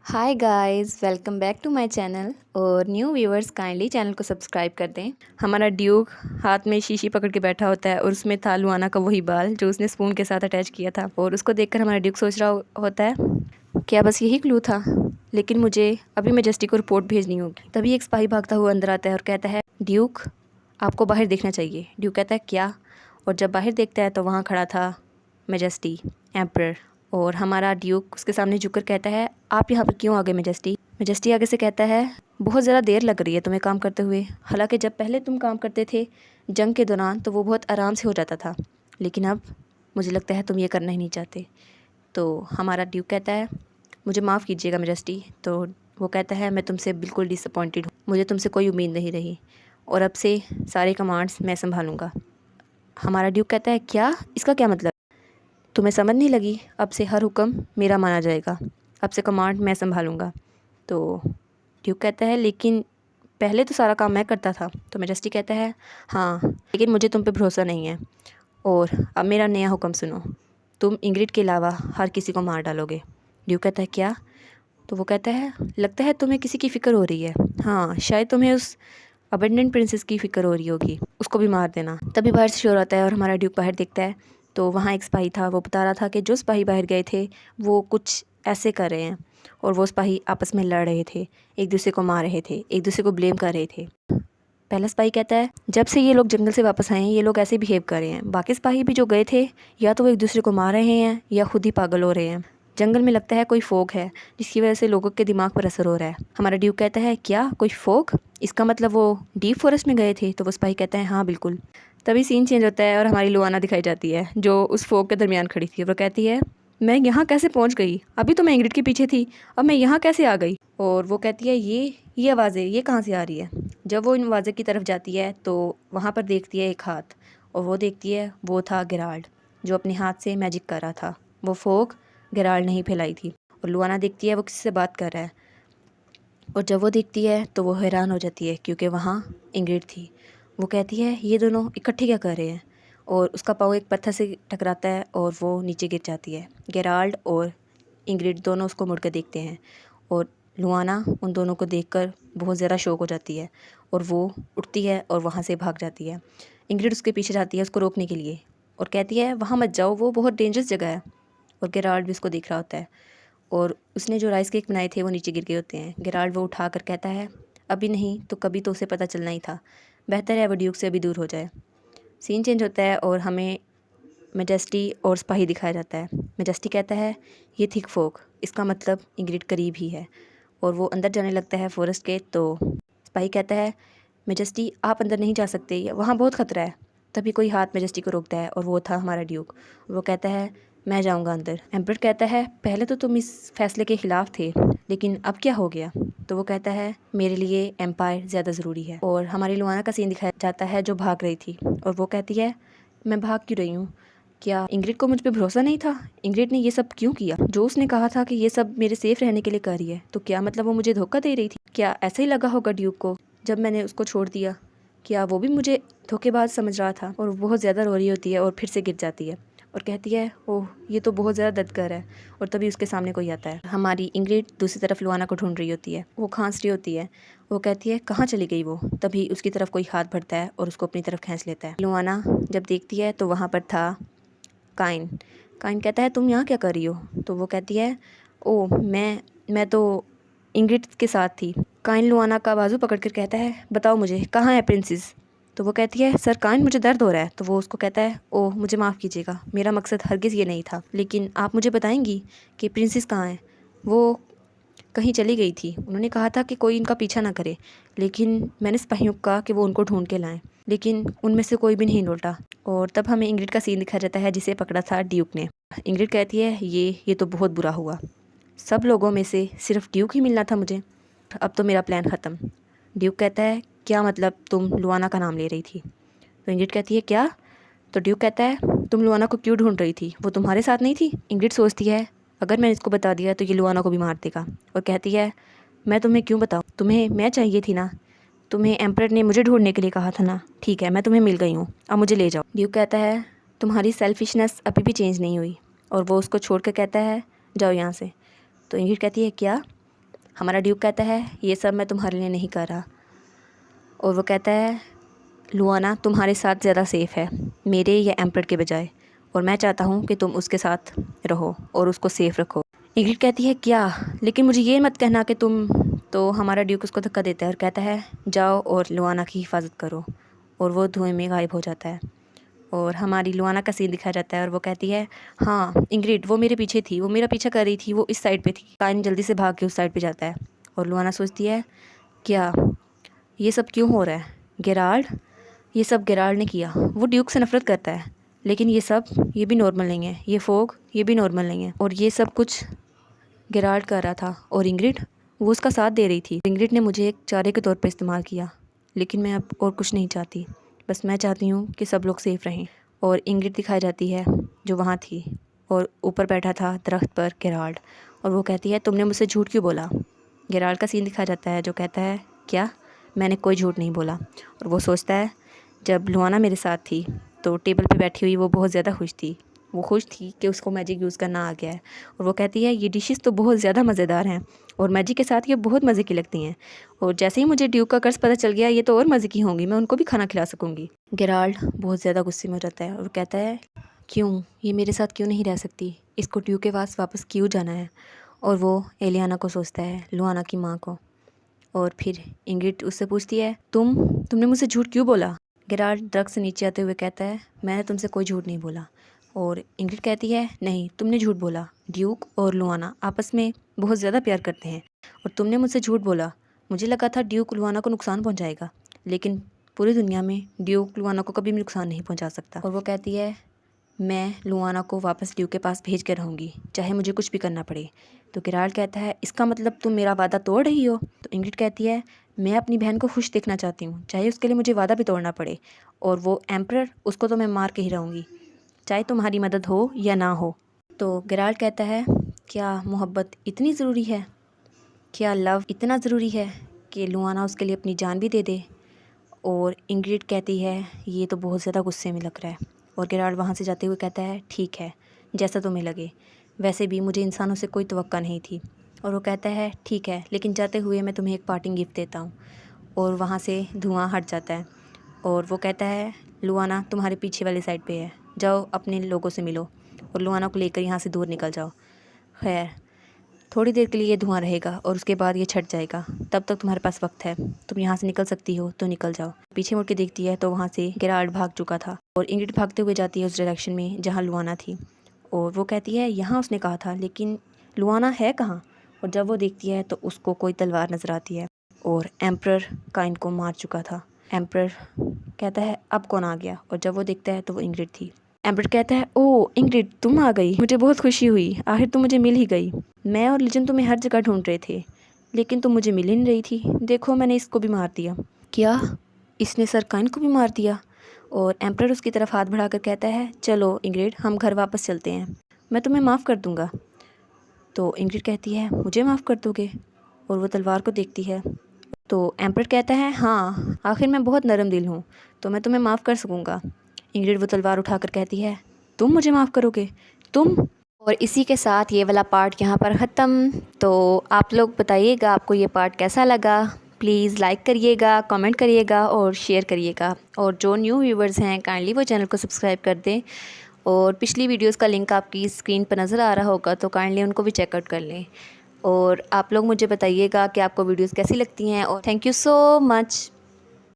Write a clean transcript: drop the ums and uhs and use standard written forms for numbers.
Hi guys, welcome back to my channel. और new viewers kindly channel को subscribe कर दें। हमारा ड्यूक हाथ में शीशी पकड़ के बैठा होता है और उसमें था लुआना का वही बाल जो उसने स्पून के साथ अटैच किया था। और उसको देखकर हमारा ड्यूक सोच रहा होता है क्या बस यही क्लू था, लेकिन मुझे अभी मैजेस्टी को रिपोर्ट भेजनी होगी। तभी एक सिपाही भागता हुआ अंदर आता है और कहता है, ड्यूक आपको बाहर देखना चाहिए। ड्यूक कहता है क्या? और जब बाहर देखता है तो वहाँ खड़ा था मैजेस्टी एम्परर। और हमारा ड्यूक उसके सामने झुककर कहता है, आप यहाँ पर क्यों आ गए मैजेस्टी? मैजेस्टी आगे से कहता है, बहुत ज़्यादा देर लग रही है तुम्हें काम करते हुए। हालांकि जब पहले तुम काम करते थे जंग के दौरान तो वो बहुत आराम से हो जाता था, लेकिन अब मुझे लगता है तुम ये करना ही नहीं चाहते। तो हमारा ड्यूक कहता है, मुझे माफ़ कीजिएगा मैजेस्टी। तो वो कहता है, मैं तुमसे बिल्कुल डिसअपॉइंटेड हूँ, मुझे तुमसे कोई उम्मीद नहीं रही और अब से सारे कमांड्स मैं संभालूंगा। हमारा ड्यूक कहता है, क्या? इसका क्या मतलब? तुम्हें समझ नहीं लगी? अब से हर हुक्म मेरा माना जाएगा, अब से कमांड मैं संभालूंगा। तो ड्यूक कहता है, लेकिन पहले तो सारा काम मैं करता था। तो मैजेस्टी कहता है, हाँ लेकिन मुझे तुम पे भरोसा नहीं है और अब मेरा नया हुक्म सुनो, तुम इंग्रिड के अलावा हर किसी को मार डालोगे। ड्यूक कहता है, क्या? तो वो कहता है, लगता है तुम्हें किसी की फ़िक्र हो रही है। हाँ, शायद तुम्हें उस अबेंडेंट प्रिंसेस की फ़िक्र हो रही होगी, उसको भी मार देना। तभी बाहर से शोर आता है और हमारा ड्यूक बाहर देखता है तो वहाँ एक सिपाही था। वो बता रहा था कि जो सिपाही बाहर गए थे वो कुछ ऐसे कर रहे हैं और वो सिपाही आपस में लड़ रहे थे, एक दूसरे को मार रहे थे, एक दूसरे को ब्लेम कर रहे थे। पहला सिपाही कहता है, जब से ये लोग जंगल से वापस आए हैं ये लोग ऐसे बिहेव कर रहे हैं। बाकी सिपाही भी जो गए थे या तो वो एक दूसरे को मार रहे हैं या खुद ही पागल हो रहे हैं। जंगल में लगता है कोई फोग है जिसकी वजह से लोगों के दिमाग पर असर हो रहा है। हमारा ड्यूक कहता है, क्या कोई फोग? इसका मतलब वो डीप फॉरेस्ट में गए थे? तो वो सिपाही कहता है, हाँ बिल्कुल। तभी सीन चेंज होता है और हमारी लुआना दिखाई जाती है जो उस फोग के दरमियान खड़ी थी। वो कहती है, मैं यहाँ कैसे पहुँच गई? अभी तो मैं इंग्रिड के पीछे थी, अब मैं यहाँ कैसे आ गई? और वो कहती है, ये आवाज़ें ये कहाँ से आ रही है? जब वो इन आवाज़ें की तरफ जाती है तो वहाँ पर देखती है एक हाथ, और वो देखती है वो था गेराल्ड जो अपने हाथ से मैजिक कर रहा था। वो फोग गेराल्ड ने ही फैलाई थी। और लुआना देखती है वो किसी से बात कर रहा है, और जब वो देखती है तो वो हैरान हो जाती है क्योंकि वहाँ इंग्रिड थी। वो कहती है, ये दोनों इकट्ठे क्या कर रहे हैं? और उसका पाँव एक पत्थर से टकराता है और वो नीचे गिर जाती है। गेराल्ड और इंग्रिड दोनों उसको मुड़ कर देखते हैं और लुआना उन दोनों को देखकर बहुत ज़्यादा शौक हो जाती है और वो उठती है और वहाँ से भाग जाती है। इंग्रिड उसके पीछे जाती है उसको रोकने के लिए और कहती है, वहाँ मत जाओ, वो बहुत डेंजरस जगह है। और गेराल्ड भी उसको देख रहा होता है और उसने जो राइस केक बनाए थे वो नीचे गिर गए होते हैं। गेराल्ड वो उठा कर कहता है, अभी नहीं तो कभी तो उसे पता चलना ही था, बेहतर है वो ड्यूक से अभी दूर हो जाए। सीन चेंज होता है और हमें मैजेस्टी और सिपाही दिखाया जाता है। मैजेस्टी कहता है, ये थिक फोक, इसका मतलब इंग्रिड करीब ही है। और वो अंदर जाने लगता है फॉरेस्ट के। तो सिपाही कहता है, मैजेस्टी आप अंदर नहीं जा सकते, वहाँ बहुत ख़तरा है। तभी कोई हाथ मैजेस्टी को रोकता है और वो था हमारा ड्यूक। वो कहता है, मैं जाऊँगा अंदर। एम्परर कहता है, पहले तो तुम इस फैसले के ख़िलाफ़ थे, लेकिन अब क्या हो गया? तो वो कहता है, मेरे लिए एम्पायर ज़्यादा ज़रूरी है। और हमारी लुआना का सीन दिखाया जाता है जो भाग रही थी, और वो कहती है, मैं भाग क्यों रही हूँ? क्या इंग्रिड को मुझ पे भरोसा नहीं था? इंग्रिड ने ये सब क्यों किया? जो उसने कहा था कि ये सब मेरे सेफ रहने के लिए कर रही है, तो क्या मतलब वो मुझे धोखा दे रही थी? क्या ऐसा ही लगा होगा ड्यूक को जब मैंने उसको छोड़ दिया? क्या वो भी मुझे धोखेबाज समझ रहा था? और बहुत ज़्यादा रो रही होती है और फिर से गिर जाती है और कहती है, ओह ये तो बहुत ज़्यादा दर्दगर है। और तभी उसके सामने कोई आता है। हमारी इंग्रिड दूसरी तरफ लुआना को ढूंढ रही होती है। वो खांस रही होती है। वो कहती है, कहाँ चली गई वो? तभी उसकी तरफ कोई हाथ बढ़ता है और उसको अपनी तरफ खींच लेता है। लुआना जब देखती है तो वहाँ पर था काइन। काइन कहता है, तुम यहाँ क्या कर रही हो? तो वो कहती है, ओह मैं तो इंग्रिड के साथ थी। काइन लुआना का बाजू पकड़कर कहता है, बताओ मुझे कहाँ है प्रिंसेस? तो वो कहती है, सर काइन मुझे दर्द हो रहा है। तो वो उसको कहता है, ओह मुझे माफ़ कीजिएगा, मेरा मकसद हरगिज़ ये नहीं था, लेकिन आप मुझे बताएंगी कि प्रिंसेस कहाँ है? वो कहीं चली गई थी, उन्होंने कहा था कि कोई इनका पीछा ना करे, लेकिन मैंने सिपाहियों को कहा कि वो उनको ढूंढ के लाएं, लेकिन उनमें से कोई भी नहीं लौटा। और तब हमें इंग्रिड का सीन दिखाया जाता है जिसे पकड़ा था ड्यूक ने। इंग्रिड कहती है, ये तो बहुत बुरा हुआ, सब लोगों में से सिर्फ ड्यूक ही मिलना था मुझे, अब तो मेरा प्लान ख़त्म। ड्यूक कहता है, क्या मतलब तुम लुआना का नाम ले रही थी? तो इंग्रिड कहती है, क्या? तो ड्यूक कहता है, तुम लुआना को क्यों ढूंढ रही थी? वो तुम्हारे साथ नहीं थी? इंग्रिड सोचती है, अगर मैंने इसको बता दिया तो ये लुआना को भी मार देगा, और कहती है, मैं तुम्हें क्यों बताऊँ, तुम्हें मैं चाहिए थी ना, तुम्हें एम्परर ने मुझे ढूंढने के लिए कहा था ना, ठीक है मैं तुम्हें मिल गई हूँ, अब मुझे ले जाओ। ड्यूक कहता है, तुम्हारी सेल्फिशनेस अभी भी चेंज नहीं हुई, और वो उसको छोड़ कर कहता है, जाओ यहाँ से। तो इंग्रिड कहती है, क्या? हमारा ड्यूक कहता है ये सब मैं तुम्हारे लिए नहीं कर रहा। और वो कहता है लुआना तुम्हारे साथ ज़्यादा सेफ़ है मेरे या एम्पर के बजाय, और मैं चाहता हूँ कि तुम उसके साथ रहो और उसको सेफ़ रखो। इंग्रिड कहती है क्या, लेकिन मुझे ये मत कहना कि तुम। तो हमारा ड्यूक उसको धक्का देता है और कहता है जाओ और लुआना की हिफाजत करो, और वो धुएं में गायब हो जाता है। और हमारी लुआना का सीन दिखाया जाता है और वो कहती है हाँ इंग्रिड वो मेरे पीछे थी, वो मेरा पीछा कर रही थी, वो इस साइड पे थी। काइन जल्दी से भाग के उस साइड पे जाता है और लुआना सोचती है क्या ये सब क्यों हो रहा है, गेराल्ड ये सब गेराल्ड ने किया। वो ड्यूक से नफरत करता है, लेकिन ये भी नॉर्मल नहीं है, ये फोग ये भी नॉर्मल नहीं है, और ये सब कुछ गेराल्ड कर रहा था और इंग्रिड वो उसका साथ दे रही थी। इंग्रिड ने मुझे एक चारे के तौर पर इस्तेमाल किया, लेकिन मैं अब और कुछ नहीं चाहती, बस मैं चाहती हूँ कि सब लोग सेफ़ रहें। और इंग्रिड दिखाई जाती है जो वहाँ थी और ऊपर बैठा था दरख्त पर गेराल्ड, और वो कहती है तुमने मुझसे झूठ क्यों बोला। गेराल्ड का सीन दिखाया जाता है जो कहता है क्या, मैंने कोई झूठ नहीं बोला। और वो सोचता है जब लुआना मेरे साथ थी तो टेबल पे बैठी हुई वो बहुत ज़्यादा खुश थी। वो खुश थी कि उसको मैजिक यूज़ करना आ गया है, और वो कहती है ये डिशेस तो बहुत ज़्यादा मज़ेदार हैं और मैजिक के साथ ये बहुत मज़े की लगती हैं, और जैसे ही मुझे ड्यूक का कर्ज पता चल गया ये तो और मज़े की होंगी, मैं उनको भी खाना खिला सकूँगी। गेराल्ड बहुत ज़्यादा गुस्से में हो जाता है और कहता है क्यों, ये मेरे साथ क्यों नहीं रह सकती, इसको ड्यूक के पास वापस क्यों जाना है। और वो एलियाना को सोचता है, लुआना की माँ को। और फिर इंग्रिड उससे पूछती है तुमने मुझसे झूठ क्यों बोला। गेराल्ड दरख्त से नीचे आते हुए कहता है मैंने तुमसे कोई झूठ नहीं बोला। और इंग्रिड कहती है नहीं तुमने झूठ बोला, ड्यूक और लुआना आपस में बहुत ज़्यादा प्यार करते हैं, और तुमने मुझसे झूठ बोला। मुझे लगा था ड्यूक लुआना को नुकसान पहुंचाएगा, लेकिन पूरी दुनिया में ड्यूक लुआना को कभी भी नुकसान नहीं पहुंचा सकता। और वो कहती है मैं लुआना को वापस ड्यूक के पास भेज कर रहूँगी, चाहे मुझे कुछ भी करना पड़े। तो गेराल्ड कहता है इसका मतलब तुम मेरा वादा तोड़ रही हो। तो इंग्रिड कहती है मैं अपनी बहन को खुश देखना चाहती हूँ, चाहे उसके लिए मुझे वादा भी तोड़ना पड़े, और वो एम्परर उसको तो मैं मार के ही रहूँगी, चाहे तुम्हारी मदद हो या ना हो। तो गेराल्ड कहता है क्या मोहब्बत इतनी ज़रूरी है, क्या लव इतना ज़रूरी है कि लुआना उसके लिए अपनी जान भी दे दे। और इंग्रिड कहती है ये तो बहुत ज़्यादा गुस्से में लग रहा है, और गेराल्ड वहाँ से जाते हुए कहता है ठीक है जैसा तुम्हें लगे, वैसे भी मुझे इंसानों से कोई तवक्का नहीं थी। और वो कहता है ठीक है, लेकिन जाते हुए मैं तुम्हें एक पार्टिंग गिफ्ट देता हूँ। और वहाँ से धुआं हट जाता है और वो कहता है लुआना तुम्हारे पीछे वाली साइड पे है, जाओ अपने लोगों से मिलो और लुआना को लेकर यहाँ से दूर निकल जाओ। खैर थोड़ी देर के लिए ये धुआं रहेगा और उसके बाद ये छट जाएगा, तब तक तुम्हारे पास वक्त है, तुम यहाँ से निकल सकती हो तो निकल जाओ। पीछे मुड़ के देखती है तो वहाँ से गेराल्ड भाग चुका था, और इंग्रिड भागते हुए जाती है उस डायरेक्शन में जहाँ लुआना थी। और वो कहती है यहाँ उसने कहा था, लेकिन लुआना है कहाँ। और जब वो देखती है तो उसको कोई तलवार नज़र आती है, और एम्परर काइन को मार चुका था। एम्परर कहता है अब कौन आ गया, और जब वो देखता है तो वो इंग्रिड थी। एम्परर कहता है ओ इंग्रिड तुम आ गई, मुझे बहुत खुशी हुई, आखिर तुम मुझे मिल ही गई। मैं और लिजन तुम्हें हर जगह ढूंढ रहे थे, लेकिन तुम मुझे मिल ही नहीं रही थी। देखो मैंने इसको भी मार दिया। क्या, इसने सर काइन को भी मार दिया। और एम्परर उसकी तरफ हाथ बढ़ाकर कहता है चलो इंग्रिड हम घर वापस चलते हैं, मैं तुम्हें माफ़ कर दूंगा। तो इंग्रिड कहती है मुझे माफ़ कर दोगे, और वो तलवार को देखती है। तो एम्परर कहता है हाँ आखिर मैं बहुत नरम दिल हूँ, तो मैं तुम्हें माफ़ कर सकूँगा। इंग्रिड वो तलवार उठाकर कहती है तुम मुझे माफ़ करोगे, तुम। और इसी के साथ ये वाला पार्ट यहाँ पर ख़त्म। तो आप लोग बताइएगा आपको ये पार्ट कैसा लगा, प्लीज़ लाइक करिएगा, कमेंट करिएगा और शेयर करिएगा। और जो न्यू व्यूवर्स हैं काइंडली वो चैनल को सब्सक्राइब कर दें, और पिछली वीडियोस का लिंक आपकी स्क्रीन पर नज़र आ रहा होगा तो काइंडली उनको भी चेकआउट कर लें। और आप लोग मुझे बताइएगा कि आपको वीडियोस कैसी लगती हैं, और थैंक यू सो मच।